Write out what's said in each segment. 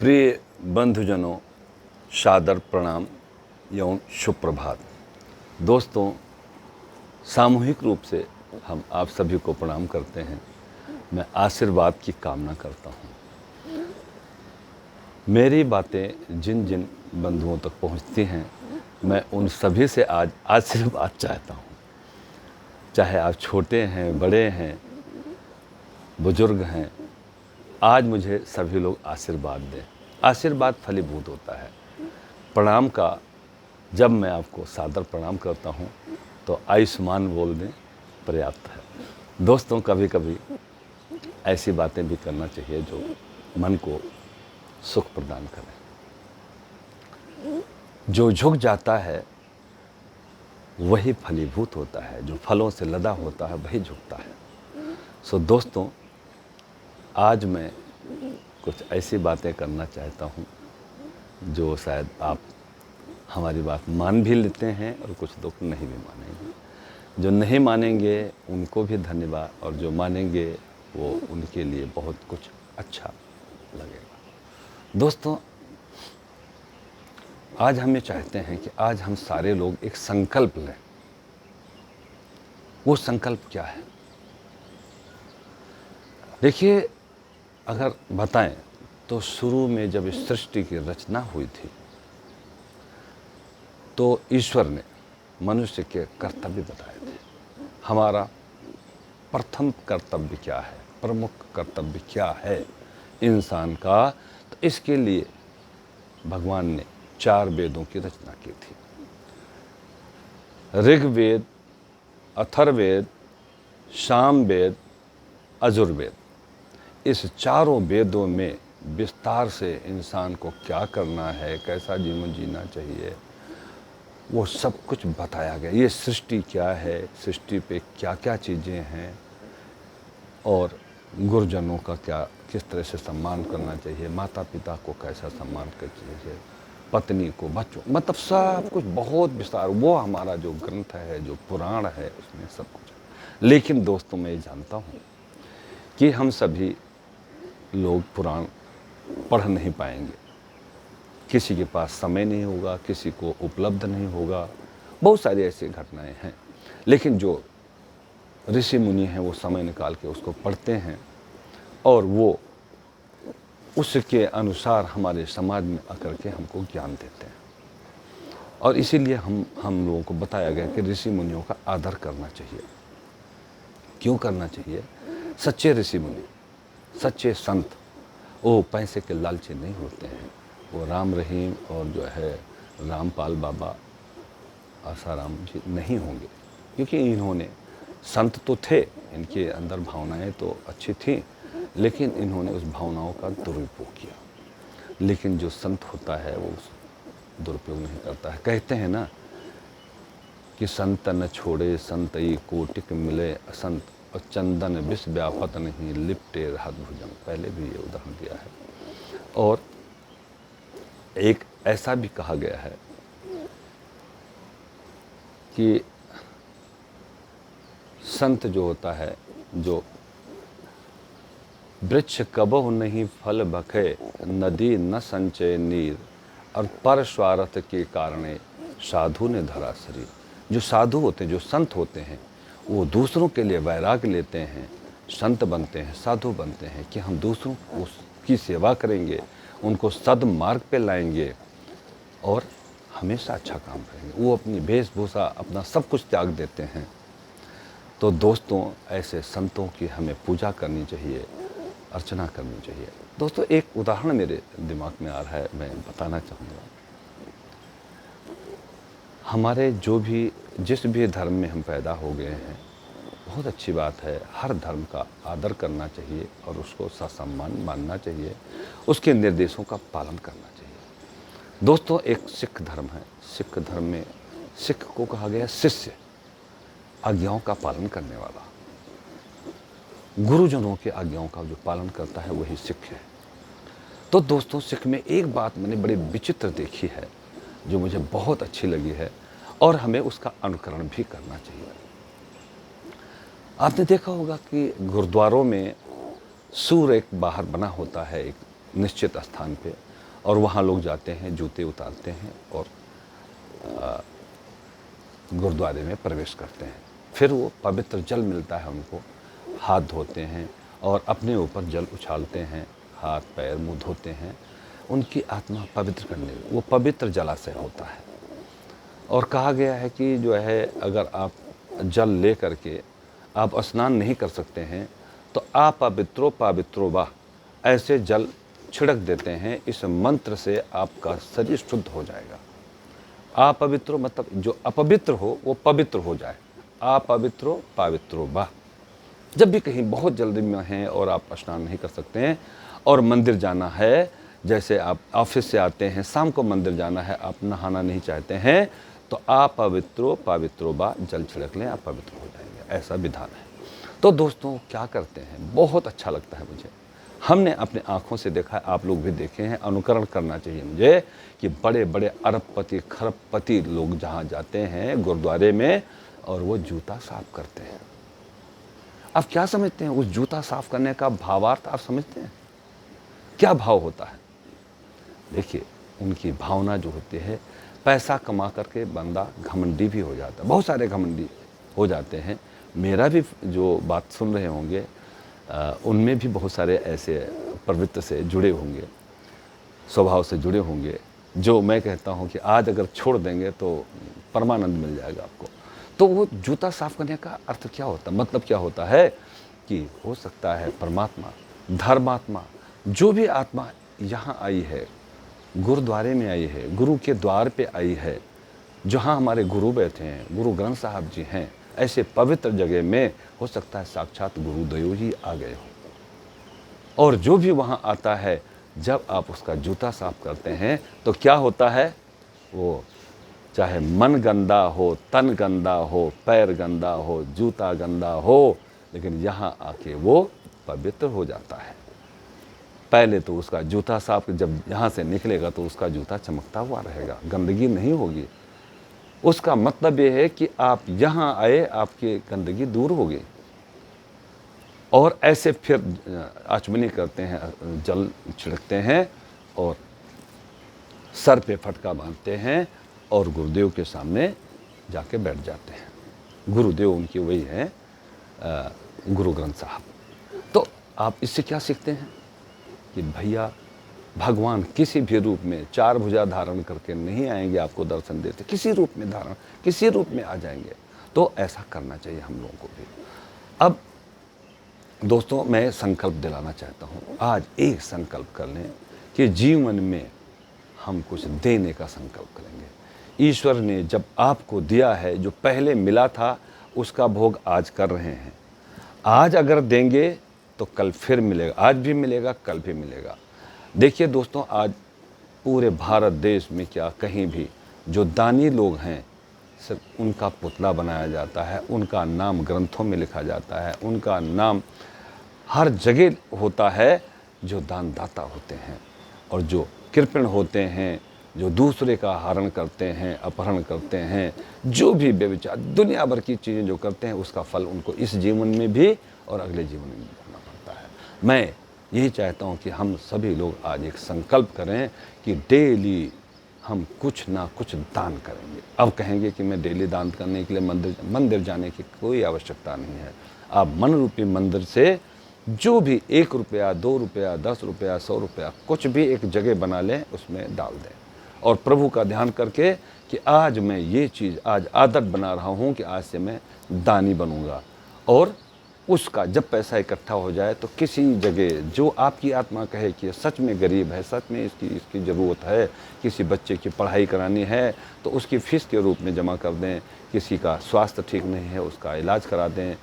प्रिय बंधुजनों, सादर प्रणाम एवं सुप्रभात। दोस्तों, सामूहिक रूप से हम आप सभी को प्रणाम करते हैं। मैं आशीर्वाद की कामना करता हूँ। मेरी बातें जिन जिन बंधुओं तक पहुँचती हैं, मैं उन सभी से आज आशीर्वाद चाहता हूँ। चाहे आप छोटे हैं, बड़े हैं, बुजुर्ग हैं, आज मुझे सभी लोग आशीर्वाद दें। आशीर्वाद फलीभूत होता है। प्रणाम का जब मैं आपको सादर प्रणाम करता हूँ तो आयुष्मान बोल दें, पर्याप्त है। दोस्तों, कभी कभी ऐसी बातें भी करना चाहिए जो मन को सुख प्रदान करें। जो झुक जाता है वही फलीभूत होता है, जो फलों से लदा होता है वही झुकता है। सो दोस्तों, आज मैं कुछ ऐसी बातें करना चाहता हूँ जो शायद आप हमारी बात मान भी लेते हैं और कुछ लोग नहीं भी मानेंगे। जो नहीं मानेंगे उनको भी धन्यवाद, और जो मानेंगे वो उनके लिए बहुत कुछ अच्छा लगेगा। दोस्तों, आज हम ये चाहते हैं कि आज हम सारे लोग एक संकल्प लें। वो संकल्प क्या है? देखिए, अगर बताएं तो शुरू में जब इस सृष्टि की रचना हुई थी तो ईश्वर ने मनुष्य के कर्तव्य बताए थे। हमारा प्रथम कर्तव्य क्या है, प्रमुख कर्तव्य क्या है इंसान का, तो इसके लिए भगवान ने 4 वेदों की रचना की थी। ऋग्वेद, अथर्ववेद, सामवेद, यजुर्वेद। इस चारों वेदों में विस्तार से इंसान को क्या करना है, कैसा जीवन जीना चाहिए, वो सब कुछ बताया गया। ये सृष्टि क्या है, सृष्टि पे क्या क्या चीज़ें हैं, और गुरुजनों का क्या किस तरह से सम्मान करना चाहिए, माता पिता को कैसा सम्मान करना चाहिए, पत्नी को, बच्चों, मतलब सब कुछ बहुत विस्तार। वो हमारा जो ग्रंथ है, जो पुराण है, उसमें सब कुछ है। लेकिन दोस्तों, मैं ये जानता हूँ कि हम सभी लोग पुराण पढ़ नहीं पाएंगे। किसी के पास समय नहीं होगा, किसी को उपलब्ध नहीं होगा, बहुत सारी ऐसी घटनाएं हैं। लेकिन जो ऋषि मुनि हैं वो समय निकाल के उसको पढ़ते हैं और वो उसके अनुसार हमारे समाज में आकर के हमको ज्ञान देते हैं। और इसीलिए हम लोगों को बताया गया कि ऋषि मुनियों का आदर करना चाहिए। क्यों करना चाहिए? सच्चे ऋषि मुनि, सच्चे संत, वो पैसे के लालची नहीं होते हैं। वो राम रहीम और जो है रामपाल बाबा, आसाराम जी नहीं होंगे, क्योंकि इन्होंने, संत तो थे, इनके अंदर भावनाएं तो अच्छी थीं, लेकिन इन्होंने उस भावनाओं का दुरुपयोग किया। लेकिन जो संत होता है वो उस दुरुपयोग नहीं करता है। कहते हैं ना कि संत न छोड़े संतई कोटिक मिले असंत, और चंदन विष व्यापत नहीं लिपटे रहत भुजंग। पहले भी ये उदाहरण दिया है। और एक ऐसा भी कहा गया है कि संत जो होता है, जो वृक्ष कबहु नहीं फल बखे, नदी न संचय नीर, और पर स्वार्थ के कारणे साधु ने धरा शरीर। जो साधु होते हैं, जो संत होते हैं, वो दूसरों के लिए वैराग्य लेते हैं, संत बनते हैं, साधु बनते हैं कि हम दूसरों की सेवा करेंगे, उनको सद्मार्ग पे लाएंगे और हमेशा अच्छा काम करेंगे। वो अपनी वेशभूषा, अपना सब कुछ त्याग देते हैं। तो दोस्तों, ऐसे संतों की हमें पूजा करनी चाहिए, अर्चना करनी चाहिए। दोस्तों, एक उदाहरण मेरे दिमाग में आ रहा है, मैं बताना चाहूँगा। हमारे जिस भी धर्म में हम पैदा हो गए हैं, बहुत अच्छी बात है, हर धर्म का आदर करना चाहिए और उसको ससम्मान मानना चाहिए, उसके निर्देशों का पालन करना चाहिए। दोस्तों, एक सिख धर्म है। सिख धर्म में सिख को कहा गया शिष्य, आज्ञाओं का पालन करने वाला। गुरुजनों के आज्ञाओं का जो पालन करता है वही सिख है। तो दोस्तों, सिख में एक बात मैंने बड़ी विचित्र देखी है जो मुझे बहुत अच्छी लगी है, और हमें उसका अनुकरण भी करना चाहिए। आपने देखा होगा कि गुरुद्वारों में सूर एक बाहर बना होता है, एक निश्चित स्थान पे, और वहाँ लोग जाते हैं, जूते उतारते हैं और गुरुद्वारे में प्रवेश करते हैं। फिर वो पवित्र जल मिलता है उनको, हाथ धोते हैं और अपने ऊपर जल उछालते हैं, हाथ पैर मुंह धोते हैं, उनकी आत्मा पवित्र करने, वो पवित्र जलाशय होता है। और कहा गया है कि जो है, अगर आप जल ले करके आप स्नान नहीं कर सकते हैं तो अपवित्रो पवित्रो वा, ऐसे जल छिड़क देते हैं, इस मंत्र से आपका शरीर शुद्ध हो जाएगा। अपवित्रो मतलब जो अपवित्र हो वो पवित्र हो जाए, अपवित्रो पवित्रो वा। जब भी कहीं बहुत जल्दी में हैं और आप स्नान नहीं कर सकते हैं और मंदिर जाना है, जैसे आप ऑफिस से आते हैं, शाम को मंदिर जाना है, आप नहाना नहीं चाहते हैं, तो अपवित्रो पवित्रो वा, जल छिड़क लें, आप पवित्र हो जाएंगे, ऐसा विधान है। तो दोस्तों क्या करते हैं, बहुत अच्छा लगता है मुझे, हमने अपने आँखों से देखा है, आप लोग भी देखे हैं, अनुकरण करना चाहिए मुझे, कि बड़े बड़े अरबपति खरबपति लोग जहाँ जाते हैं गुरुद्वारे में और वो जूता साफ करते हैं। आप क्या समझते हैं उस जूता साफ करने का भावार्थ आप समझते हैं? क्या भाव होता है? देखिए, उनकी भावना जो होती है, पैसा कमा करके बंदा घमंडी भी हो जाता है, बहुत सारे घमंडी हो जाते हैं। मेरा भी जो बात सुन रहे होंगे उनमें भी बहुत सारे ऐसे प्रवृत्ति से जुड़े होंगे, स्वभाव से जुड़े होंगे, जो मैं कहता हूँ कि आज अगर छोड़ देंगे तो परमानंद मिल जाएगा आपको। तो वो जूता साफ करने का अर्थ क्या होता है, मतलब क्या होता है कि हो सकता है परमात्मा, धर्मात्मा, जो भी आत्मा यहाँ आई है, गुरुद्वारे में आई है, गुरु के द्वार पे आई है, जहाँ हमारे गुरु बैठे हैं, गुरु ग्रंथ साहब जी हैं, ऐसे पवित्र जगह में हो सकता है साक्षात गुरुदेव ही आ गए हो। और जो भी वहाँ आता है, जब आप उसका जूता साफ करते हैं तो क्या होता है, वो चाहे मन गंदा हो, तन गंदा हो, पैर गंदा हो, जूता गंदा हो, लेकिन यहाँ आके वो पवित्र हो जाता है। पहले तो उसका जूता साफ, जब यहाँ से निकलेगा तो उसका जूता चमकता हुआ रहेगा, गंदगी नहीं होगी। उसका मतलब ये है कि आप यहाँ आए, आपकी गंदगी दूर हो गई। और ऐसे फिर आचमनी करते हैं, जल छिड़कते हैं और सर पे फटका बांधते हैं और गुरुदेव के सामने जाके बैठ जाते हैं। गुरुदेव उनकी वही हैं, गुरु ग्रंथ साहब। तो आप इससे क्या सीखते हैं कि भैया, भगवान किसी भी रूप में चार भुजा धारण करके नहीं आएंगे आपको दर्शन देते, किसी रूप में धारण, किसी रूप में आ जाएंगे। तो ऐसा करना चाहिए हम लोगों को भी। अब दोस्तों, मैं संकल्प दिलाना चाहता हूँ, आज एक संकल्प कर लें कि जीवन में हम कुछ देने का संकल्प करेंगे। ईश्वर ने जब आपको दिया है, जो पहले मिला था उसका भोग आज कर रहे हैं। आज अगर देंगे तो कल फिर मिलेगा, आज भी मिलेगा, कल भी मिलेगा। देखिए दोस्तों, आज पूरे भारत देश में क्या कहीं भी जो दानी लोग हैं, सिर्फ उनका पुतला बनाया जाता है, उनका नाम ग्रंथों में लिखा जाता है, उनका नाम हर जगह होता है, जो दानदाता होते हैं और जो कृपण होते हैं, जो दूसरे का हरण करते हैं, अपहरण करते हैं, जो भी व्यभिचार दुनिया भर की चीज़ें जो करते हैं, उसका फल उनको इस जीवन में भी और अगले जीवन में भी भोगना पड़ता है। मैं यही चाहता हूँ कि हम सभी लोग आज एक संकल्प करें कि डेली हम कुछ ना कुछ दान करेंगे। अब कहेंगे कि मैं डेली दान करने के लिए मंदिर जाने की कोई आवश्यकता नहीं है। आप मन रूपी मंदिर से जो भी 1 रुपया, 2 रुपया, 10 रुपया, 100 रुपया, कुछ भी एक जगह बना लें, उसमें डाल दें और प्रभु का ध्यान करके कि आज मैं ये चीज़, आज आदत बना रहा हूँ कि आज से मैं दानी बनूंगा। और उसका जब पैसा इकट्ठा हो जाए तो किसी जगह जो आपकी आत्मा कहे कि सच में गरीब है, सच में इसकी ज़रूरत है, किसी बच्चे की पढ़ाई करानी है तो उसकी फ़ीस के रूप में जमा कर दें, किसी का स्वास्थ्य ठीक नहीं है उसका इलाज करा दें।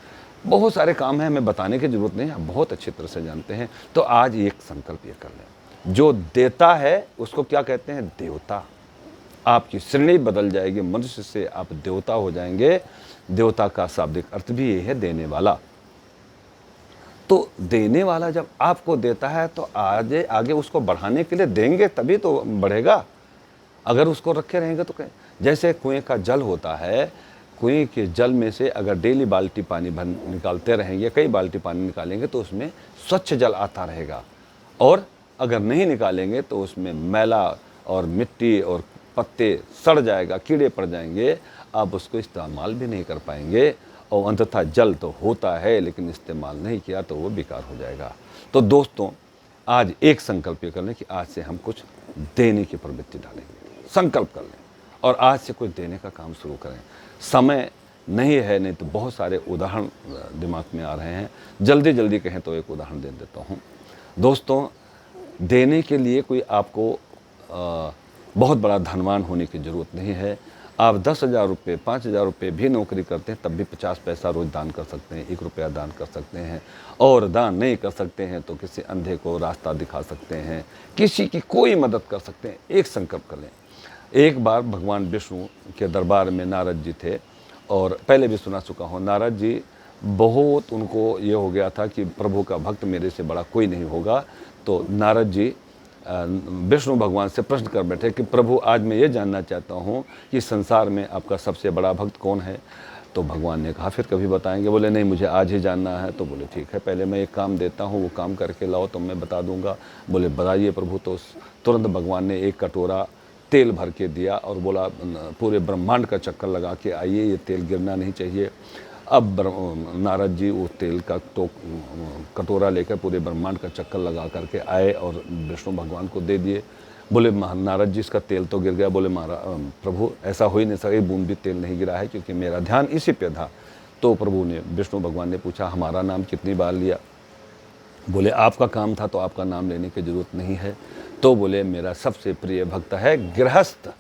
बहुत सारे काम हैं, मैं बताने की ज़रूरत नहीं, आप बहुत अच्छी तरह से जानते हैं। तो आज एक संकल्प ये कर लें, जो देता है उसको क्या कहते हैं, देवता। आपकी श्रेणी बदल जाएगी, मनुष्य से आप देवता हो जाएंगे। देवता का शाब्दिक अर्थ भी ये है, देने वाला। तो देने वाला जब आपको देता है तो आगे उसको बढ़ाने के लिए देंगे, तभी तो बढ़ेगा। अगर उसको रखे रहेंगे तो जैसे कुएं का जल होता है, कुएं के जल में से अगर डेली बाल्टी पानी भर निकालते रहेंगे, कई बाल्टी पानी निकालेंगे तो उसमें स्वच्छ जल आता रहेगा। और अगर नहीं निकालेंगे तो उसमें मैला और मिट्टी और पत्ते सड़ जाएगा, कीड़े पड़ जाएंगे, आप उसको इस्तेमाल भी नहीं कर पाएंगे। और अंततः जल तो होता है लेकिन इस्तेमाल नहीं किया तो वो बेकार हो जाएगा। तो दोस्तों, आज एक संकल्प ये कर लें कि आज से हम कुछ देने की प्रवृत्ति डालेंगे, संकल्प कर लें और आज से कुछ देने का काम शुरू करें। समय नहीं है, नहीं तो बहुत सारे उदाहरण दिमाग में आ रहे हैं, जल्दी जल्दी कहें तो एक उदाहरण दे देता हूँ। दोस्तों, देने के लिए कोई आपको बहुत बड़ा धनवान होने की ज़रूरत नहीं है। आप 10,000 रुपये, 5,000 रुपये भी नौकरी करते हैं तब भी 50 पैसा रोज़ दान कर सकते हैं, 1 रुपया दान कर सकते हैं। और दान नहीं कर सकते हैं तो किसी अंधे को रास्ता दिखा सकते हैं, किसी की कोई मदद कर सकते हैं। एक संकल्प कर लें। एक बार भगवान विष्णु के दरबार में नारद जी थे, और पहले भी सुना चुका हूँ, नारद जी बहुत उनको ये हो गया था कि प्रभु का भक्त मेरे से बड़ा कोई नहीं होगा। तो नारद जी विष्णु भगवान से प्रश्न कर बैठे कि प्रभु, आज मैं ये जानना चाहता हूँ कि संसार में आपका सबसे बड़ा भक्त कौन है। तो भगवान ने कहा फिर कभी बताएंगे। बोले नहीं, मुझे आज ही जानना है। तो बोले ठीक है, पहले मैं एक काम देता हूँ, वो काम करके लाओ तो मैं बता दूंगा। बोले बताइए प्रभु। तो तुरंत भगवान ने एक कटोरा तेल भर के दिया और बोला पूरे ब्रह्मांड का चक्कर लगा के आइए, ये तेल गिरना नहीं चाहिए। अब नारद जी उस तेल का तो कटोरा लेकर पूरे ब्रह्मांड का चक्कर लगा करके आए और विष्णु भगवान को दे दिए। बोले नारद जी, इसका तेल तो गिर गया। बोले प्रभु, ऐसा हो ही नहीं सकता, एक बूंद भी तेल नहीं गिरा है क्योंकि मेरा ध्यान इसी पे था। तो प्रभु ने, विष्णु भगवान ने पूछा हमारा नाम कितनी बार लिया। बोले आपका काम था तो आपका नाम लेने की ज़रूरत नहीं है। तो बोले मेरा सबसे प्रिय भक्त है गृहस्थ।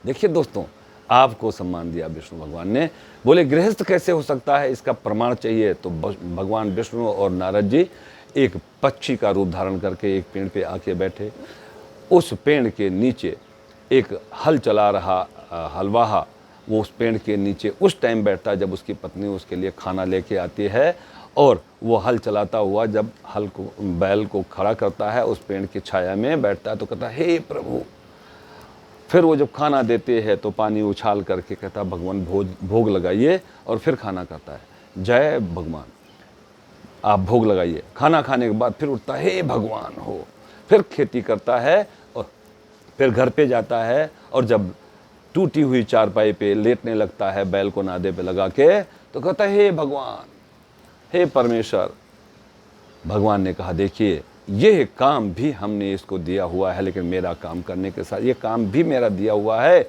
देखिए दोस्तों, आपको सम्मान दिया विष्णु भगवान ने। बोले गृहस्थ कैसे हो सकता है, इसका प्रमाण चाहिए। तो भगवान विष्णु और नारद जी एक पक्षी का रूप धारण करके एक पेड़ पे आके बैठे। उस पेड़ के नीचे एक हल चला रहा हलवाहा, वो उस पेड़ के नीचे उस टाइम बैठता है जब उसकी पत्नी उसके लिए खाना लेके आती है। और वो हल चलाता हुआ जब हल को, बैल को खड़ा करता है, उस पेड़ की छाया में बैठता है तो कहता है हे प्रभु। फिर वो जब खाना देते हैं तो पानी उछाल करके कहता भगवान भोग लगाइए, और फिर खाना करता है जय भगवान, आप भोग लगाइए। खाना खाने के बाद फिर उठता है हे भगवान हो, फिर खेती करता है और फिर घर पे जाता है। और जब टूटी हुई चारपाई पे लेटने लगता है बैल को नादे पे लगा के, तो कहता है हे भगवान, हे परमेश्वर। भगवान ने कहा देखिए, ये काम भी हमने इसको दिया हुआ है, लेकिन मेरा काम करने के साथ ये काम भी मेरा दिया हुआ है,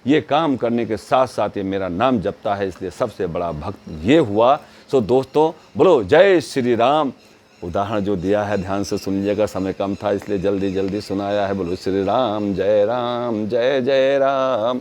ये काम करने के साथ साथ ये मेरा नाम जपता है, इसलिए सबसे बड़ा भक्त ये हुआ। सो दोस्तों, बोलो जय श्री राम। उदाहरण जो दिया है ध्यान से सुन लीजिएगा, समय कम था इसलिए जल्दी जल्दी सुनाया है। बोलो श्री राम, जय जय राम।